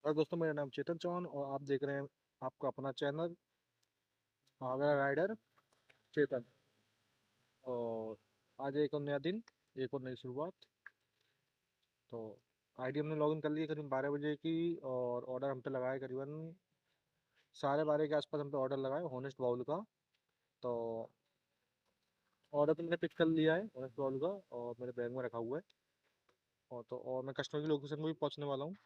और दोस्तों, मेरा नाम चेतन चौहान और आप देख रहे हैं आपका अपना चैनल आगरा राइडर चेतन। और आज एक और नया दिन, एक और नई शुरुआत। तो आईडी हमने लॉगिन कर ली करीब 12 बजे की। और ऑर्डर हम पे लगाए करीबन 12:30 के आसपास हम पे ऑर्डर लगाए हॉनेस्ट बाउल का। तो ऑर्डर तो मैंने पिक कर लिया है हॉनेस्ट बाउल का और मेरे बैग में रखा हुआ है। और मैं कस्टमर की लोकेशन को भी पहुंचने वाला हूँ,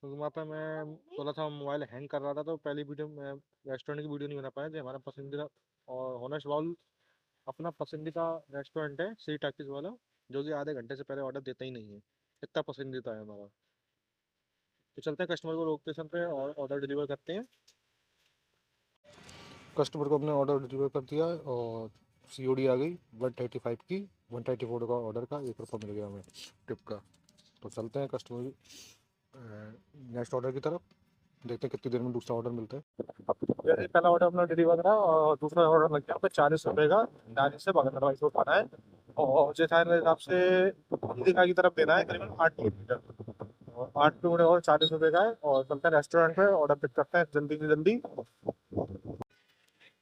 क्योंकि वहाँ पे मैं थोड़ा सा मोबाइल हैंग कर रहा था। तो पहली वीडियो में रेस्टोरेंट की वीडियो नहीं बना पाया जो हमारा पसंदीदा। और हॉनेस्ट बाउल अपना पसंदीदा रेस्टोरेंट है, सी टैक्सीज वाला, जो कि आधे घंटे से पहले ऑर्डर देता ही नहीं है। इतना पसंदीदा है हमारा। तो चलते हैं कस्टमर को लोकेशन पे और ऑर्डर डिलीवर करते हैं। कस्टमर को अपने ऑर्डर डिलीवर कर दिया है और COD आ गई 135 की। 134 का ऑर्डर का ₹1 मिल गया हमें टिप का। तो चलते हैं कस्टमर नेक्स्ट ऑर्डर की तरफ, देखते हैं कितनी देर में दूसरा ऑर्डर मिलता है। जैसे पहला ऑर्डर अपना डिलीवर करा और दूसरा ऑर्डर लग गया पे ₹40 का। 40 से बगल से उठाना है और जैसा मेरे हिसाब से दिखा की तरफ देना है करीबन 8 किलोमीटर। और 8 किलोमीटर और ₹40 का है। और चलते हैं रेस्टोरेंट पे, ऑर्डर पिक करते हैं जल्दी से जल्दी।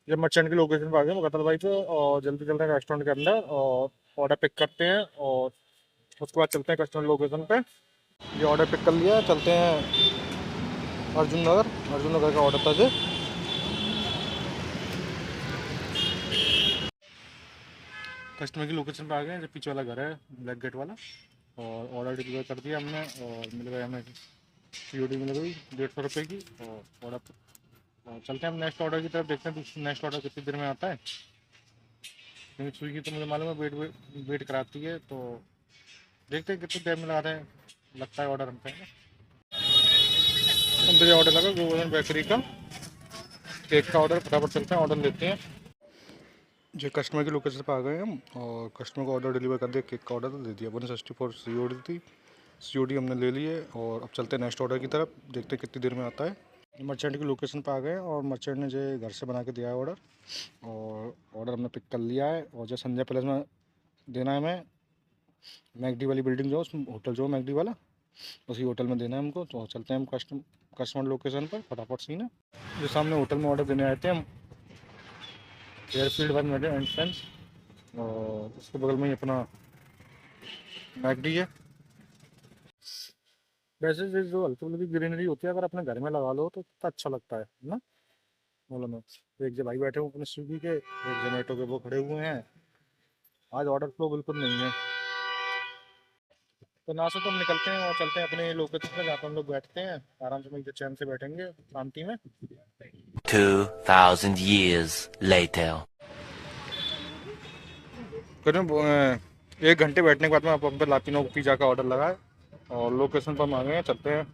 ये मर्चेंट की लोकेशन पे आ गए मुकद्दर भाई पे, और जल्दी चलते हैं रेस्टोरेंट के अंदर और ऑर्डर पिक करते हैं। और उसके बाद चलते हैं कस्टमर लोकेशन पे। ये ऑर्डर पिक कर लिया, चलते हैं अर्जुन नगर का ऑर्डर था जी। कस्टमर की लोकेशन पे आ गए, जो पीछे वाला घर है ब्लैक गेट वाला। और ऑर्डर डिलीवर कर दिया हमने और मिल गया हमें COD मिल गई ₹150 की। और ऑर्डर और चलते हैं हम नेक्स्ट ऑर्डर की तरफ, देखते हैं नेक्स्ट ऑर्डर कितनी देर में आता है। क्योंकि स्विगी तो मुझे मालूम है वेट कराती है। तो देखते हैं कितनी देर में लगता है ऑर्डर हम पे। हम पे ऑर्डर लगा गोवर्धन बेकरी का केक का ऑर्डर। फटाफट चलते हैं ऑर्डर लेते हैं। जो कस्टमर की लोकेशन पर आ गए हम और कस्टमर को ऑर्डर डिलीवर कर दिया, केक का ऑर्डर दे दिया। 164 COD थी, COD हमने ले ली है। और अब चलते हैं नेक्स्ट ऑर्डर की तरफ, देखते हैं कितनी देर में आता है। मर्चेंट की लोकेशन पर आ गए और मर्चेंट ने जो घर से बना के दिया है ऑर्डर। और ऑर्डर हमने पिक कर लिया है और जो संजय पैलेस में देना है हमें, मैकडी वाली बिल्डिंग जो होटल जो मैकडी वाला, उसी होटल में देना है हमको। तो चलते हैं हम कस्टमर लोकेशन पर फटाफट सीन है। जो सामने होटल में ऑर्डर देने आए थे हम, एयरफील्ड 1 मेडे एंट्रेंस, और उसके बगल में ही अपना मैकडी है। वैसे जो हल्की फुल्की ग्रीनरी होती है, अगर अपने घर में लगा लो तो कितना अच्छा लगता है ना। मालूम है, एक जो भाई बैठे हुए अपने स्विगी के, एक जोमेटो के, वो खड़े हुए हैं। आज ऑर्डर फ्लो बिल्कुल नहीं है। तो ना से तो हम निकलते हैं और चलते हैं अपने लोकेशन पे, जहाँ पे हम लोग बैठते हैं आराम से, मिलकर चैन से बैठेंगे शांति में। 2000 years later. करीब 1 घंटे बैठने के बाद में हम पे लापिनो पिज़्ज़ा का ऑर्डर लगा है और लोकेशन पर हम आ गए हैं। चलते हैं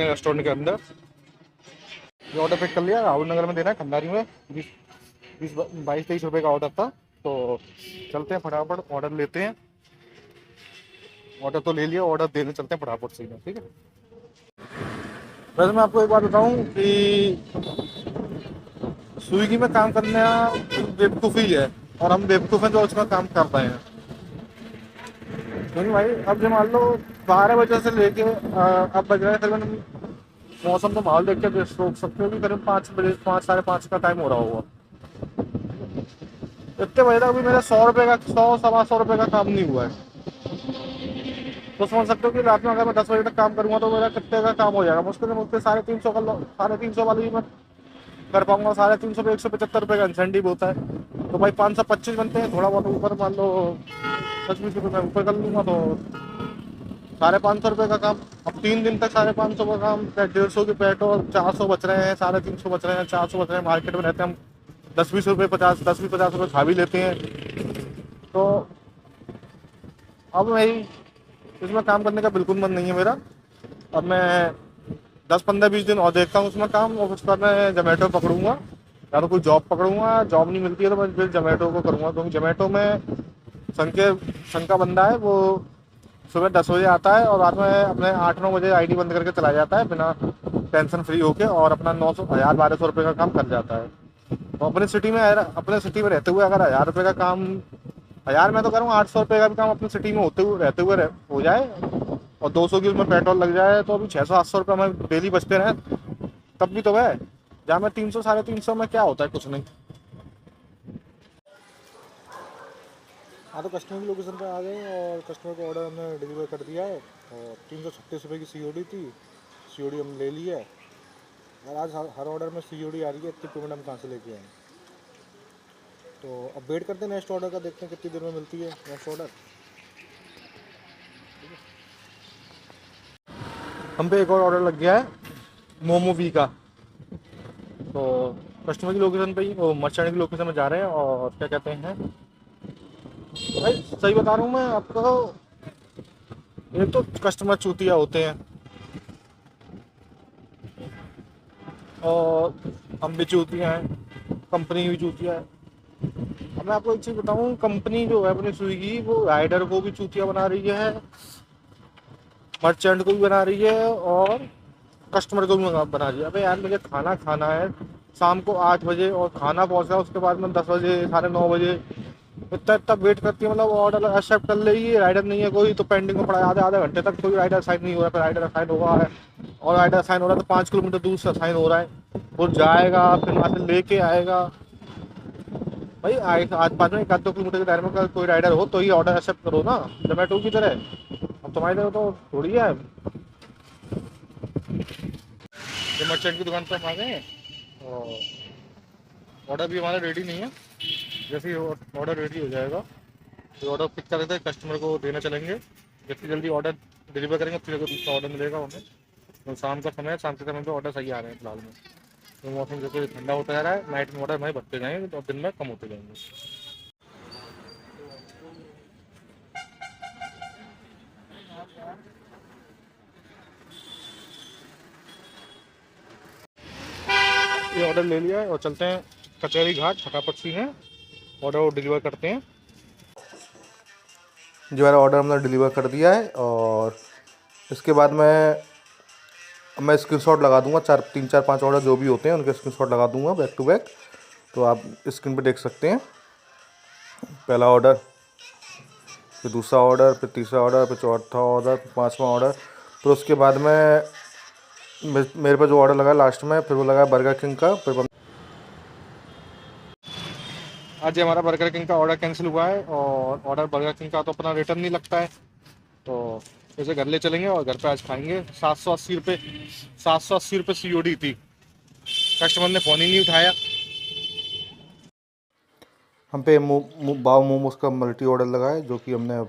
रेस्टोरेंट के अंदर। ये ऑर्डर पिक कर लिया, राहुल नगर में देना है, खंडारी में। 22-23 रुपये का ऑर्डर था। तो चलते हैं फटाफट ऑर्डर लेते हैं। ऑर्डर तो ले लिया, ऑर्डर देने चलते हैं फटाफट से, ठीक है। वैसे मैं आपको एक बात बताऊं कि स्विगी में काम करना बेवकूफ़ी है, और हम बेवकूफ़ हैं जो उसमें काम कर रहे हैं। क्योंकि भाई अब जो मान लो 12 बजे से लेके अब बज रहे हैं करीबन, मौसम तो माहौल देख के सोच सकते हो कि करीब 5 बजे, 5 साढ़े 5 का टाइम हो रहा होगा। इतने बजे तक अभी मेरा 100 रुपये का, 100 सवा 100 रुपये का काम नहीं हुआ है। तो समझ सकते हो कि रात में अगर मैं 10 बजे तक काम करूँगा तो मेरा कितने का काम हो जाएगा। मुश्किल से मुश्किल 350 का, 350 वाली मैं कर पाऊंगा। 350 पे ₹175 का इंसेंटिव होता है। तो भाई 525 बनते हैं, थोड़ा बहुत ऊपर मान लो 10-20 रुपये मैं ऊपर कर लूँगा। तो ₹550 का काम। अब 3 दिन तक 550 का काम, 150 की पेट्रोल, 400 बच रहे हैं, 350 बच रहे हैं, 400 बच रहे हैं। मार्केट में रहते हैं हम 10-20 रुपये, 10-20-50 रुपये खा भी लेते हैं। तो अब भाई इसमें काम करने का बिल्कुल मन नहीं है मेरा। अब मैं 10-15-20 दिन और देखता हूँ उसमें काम, और उसके बाद मैं जोमेटो पकड़ूंगा, या तो कोई जॉब पकड़ूंगा। जॉब नहीं मिलती है तो मैं फिर जोमेटो को करूँगा, क्योंकि जोमेटो में संघ का बंदा है, वो सुबह 10 बजे आता है और रात में अपने 8-9 बजे आईडी बंद करके चला जाता है, बिना टेंशन फ्री होके, और अपना 900, 1000-1200 रुपये का काम कर जाता है। तो अपने सिटी में रहते हुए अगर 1000 रुपये का काम, 1000 मैं तो करूँ 800 रुपये का भी काम अपनी सिटी में रहते हुए हो जाए, और 200 की उसमें पेट्रोल लग जाए तो अभी 600-800 रुपये हमें डेली बचते रहे, तब भी तो है। जहाँ में 300-350 में क्या होता है, कुछ नहीं। हाँ, तो कस्टमर की लोकेशन पे आ गए और कस्टमर को ऑर्डर हमने डिलीवर कर दिया है। और 336 रुपये की COD थी, COD हमने ले ली है। और आज हर ऑर्डर में COD आ रही है, इतनी पेमेंट हम कहाँ से लेके आए। तो अब वेट करते हैं नेक्स्ट ऑर्डर का, देखते हैं कितनी देर में मिलती है नेक्स्ट ऑर्डर। हम पे एक और ऑर्डर लग गया है मोमो वी का। तो कस्टमर की लोकेशन पे ही, वो मर्चेंट की लोकेशन में जा रहे हैं। और क्या कहते हैं भाई, सही बता रहा हूँ मैं आपको, एक तो कस्टमर चूतिया होते हैं और हम भी चूतिया हैं, कंपनी भी चूतिया है। अब मैं आपको एक चीज़ बताऊँ, कंपनी जो है अपनी स्विगी, वो राइडर को भी चूतिया बना रही है, मर्चेंट को भी बना रही है और कस्टमर को भी बना रही है। अबे यार, मुझे खाना खाना है शाम को 8 बजे और खाना पहुंच रहा है उसके बाद में 10 बजे, 9:30 बजे। इतना इतना वेट करती है, मतलब ऑर्डर एक्सेप्ट कर लेगी, राइडर नहीं है कोई तो पेंडिंग में पड़ा है आधे आधे घंटे तक, कोई राइडर साइन नहीं हो रहा है। फिर राइडर असाइन होगा है, और राइडर असाइन हो रहा है तो 5 किलोमीटर दूर से असाइन हो रहा है। वो जाएगा फिर वहाँ से लेके आएगा। भाई आज पास में 1-2 किलोमीटर के दायरे में अगर कोई राइडर हो तो ही ऑर्डर एक्सेप्ट करो ना, जोमेटो की तरह। अब तुम्हारी तरह तो थोड़ी है। ये मर्चेंट की दुकान पर हम आ गए हैं और ऑर्डर भी हमारा रेडी नहीं है। जैसे ही ऑर्डर रेडी हो जाएगा तो ऑर्डर पिक कर देते हैं, कस्टमर को देना चलेंगे। जितनी जल्दी ऑर्डर डिलीवर करेंगे उतनी जल्दी दूसरा ऑर्डर मिलेगा हमें। तो शाम का समय है, शाम के समय पे ऑर्डर सही आ रहे हैं फिलहाल में। तो मौसम जैसे ठंडा होता जा रहा है, नाइट में ऑर्डर हमारे बढ़ते जाएंगे और दिन में कम होते जाएंगे। ये ऑर्डर ले लिया है और चलते हैं कचहरी घाट, फटाफट सी हैं ऑर्डर डिलीवर करते हैं। जो मेरा ऑर्डर हमने डिलीवर कर दिया है और इसके बाद मैं स्क्रीनशॉट लगा दूंगा, 3-4-5 ऑर्डर जो भी होते हैं उनके स्क्रीनशॉट लगा दूंगा बैक टू बैक। तो आप स्क्रीन पे देख सकते हैं, पहला ऑर्डर, फिर दूसरा ऑर्डर, फिर तीसरा ऑर्डर, फिर चौथा ऑर्डर, फिर पाँचवा ऑर्डर। फिर उसके बाद में मेरे पे जो ऑर्डर लगा लास्ट में, फिर वो लगा बर्गर किंग का। फिर आज हमारा बर्गर किंग का ऑर्डर कैंसिल हुआ है और ऑर्डर बर्गर किंग का तो अपना रिटर्न नहीं लगता है, तो इसे घर ले चलेंगे और घर पे आज खाएंगे। 780 रुपये, 780 रुपये COD थी, कस्टमर ने फ़ोन ही नहीं उठाया। हम पे बाव मोमोज का मल्टी ऑर्डर लगा है जो कि हमने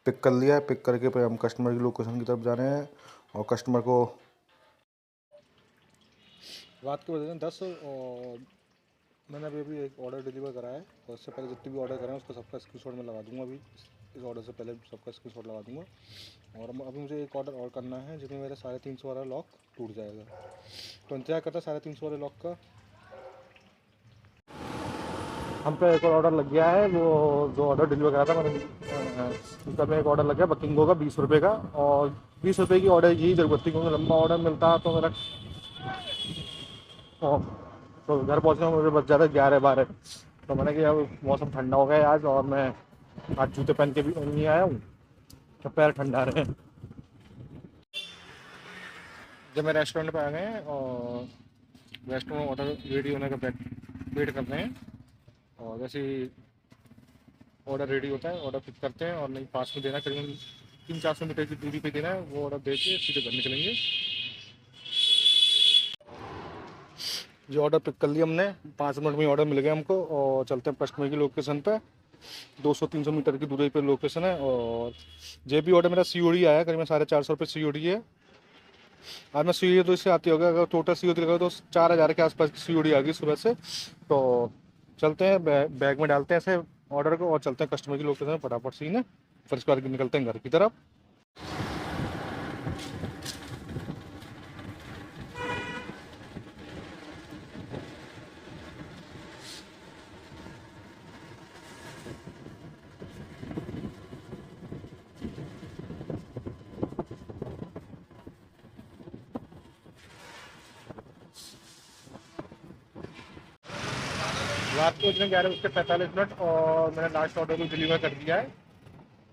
पिक कर लिया है। पिक करके फिर हम कस्टमर की लोकेशन की तरफ जा रहे हैं और कस्टमर को रात के बजे 10 और मैंने अभी एक ऑर्डर डिलीवर करा है और इससे पहले जितने भी ऑर्डर करें उसका सबका स्क्रीनशॉट मैं लगा दूंगा। अभी इस ऑर्डर से पहले सबका स्क्रीनशॉट लगा दूंगा। और अभी मुझे एक ऑर्डर और करना है जिसमें मेरा 350 वाला लॉक टूट जाएगा, तो इंतजार करता 350 वाले लॉक का। हम पे एक और ऑर्डर लग गया है, वो जो ऑर्डर डिलीवर करा था मैंने, उसका में एक ऑर्डर लग गया बकिंगो का 20 रुपये का। और 20 रुपये की ऑर्डर यही ज़रूरत थी क्योंकि लंबा ऑर्डर मिलता तो मेरा तो घर पहुंचने में मुझे बच जाता 11-12। तो मैंने कहा अब मौसम ठंडा हो गया है आज और मैं आज जूते पहन के भी नहीं आया हूँ तो पैर ठंडा रहे। जब मैं रेस्टोरेंट पे आ गए हैं और रेस्टोरेंट में ऑर्डर रेडी होने का वेट कर रहे हैं। और जैसे ही ऑर्डर रेडी होता है ऑर्डर पिक करते हैं और नहीं पास में देना, करीबन 300-400 मीटर की दूरी पे देना है, वो ऑर्डर दे के सीधे घर निकलेंगे। जो ऑर्डर पिक कर लिया हमने, 5 मिनट में ऑर्डर मिल गया हमको और चलते हैं कस्टमर की लोकेशन पे। 200-300 मीटर की दूरी पे लोकेशन है। और जो भी ऑर्डर मेरा COD आया करीबन 450 रुपये COD है। आज मैं COD तो इससे आती होगा, अगर टोटल COD लगा तो 4,000 के आसपास की COD आ गई सुबह से। तो चलते हैं बैग में डालते हैं ऐसे ऑर्डर को और चलते हैं कस्टमर की लोकेशन में फटाफट से ही ना, फिर इसके बाद निकलते हैं घर की तरफ। रात को बजने 11:45 और मैंने लास्ट ऑर्डर को डिलीवर कर दिया है।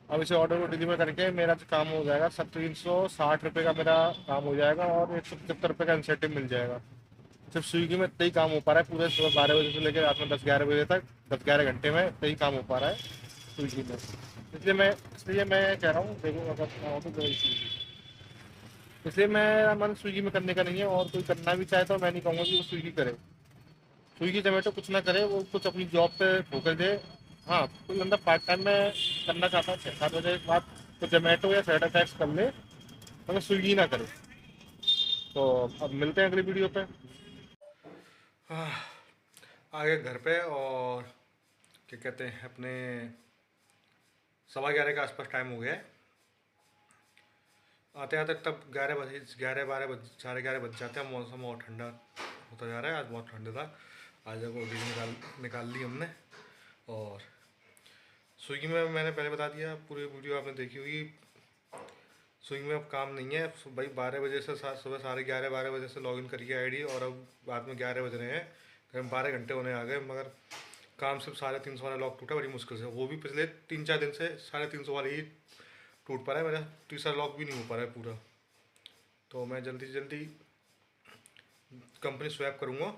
अब इसे ऑर्डर को डिलीवर करके मेरा जो काम हो जाएगा, सब 360 रुपये का मेरा काम हो जाएगा और 175 रुपये का इंसेंटिव मिल जाएगा। सिर्फ स्विगी में इतना ही काम हो पा रहा है पूरे सुबह 12 बजे से लेकर रात में 10-11 बजे तक, 10-11 घंटे में इतना ही काम हो पा रहा है स्विगी में। इसलिए मैं कह रहा हूँ, देखो अगर मैं तो स्विगी, इसलिए मेरा मन स्विगी में करने का नहीं है। और कोई करना भी चाहे तो मैं नहीं कहूँगा कि वो स्विगी करे, स्विगी जोमेटो कुछ ना करे, वो कुछ अपनी जॉब पे फोकस दे। हाँ, कोई बंदा पार्ट टाइम में करना चाहता है 6-7 बजे के बाद, तो जोमेटो या सेटा टैक्स कर ले, मगर स्विगी ना करे। तो अब मिलते हैं अगली वीडियो पे। आ गए घर पे, और क्या कहते हैं, अपने 11:15 के आसपास टाइम हो गया है। आते आते तब 11 बजे, 11-12 बज, 11:30 बज जाते हैं। मौसम और ठंडा होता जा रहा है, आज बहुत ठंडा था। आज जगह ओडी निकाल ली हमने। और स्विगी में मैंने पहले बता दिया, पूरी वीडियो आपने देखी होगी। स्विगी में अब काम नहीं है भाई। 12 बजे से सुबह 11:30-12 बजे से लॉगिन करिए आईडी, और अब बाद में 11 बज रहे हैं, करीब 12 घंटे होने आ गए, मगर काम सिर्फ 350 वाला लॉक टूटा बड़ी मुश्किल से। वो भी पिछले 3-4 दिन से 350 वाले ही टूट पा रहा है, मेरा तीसरा लॉक भी नहीं हो पा रहा है पूरा। तो मैं जल्दी से जल्दी कंपनी स्वैप करूँगा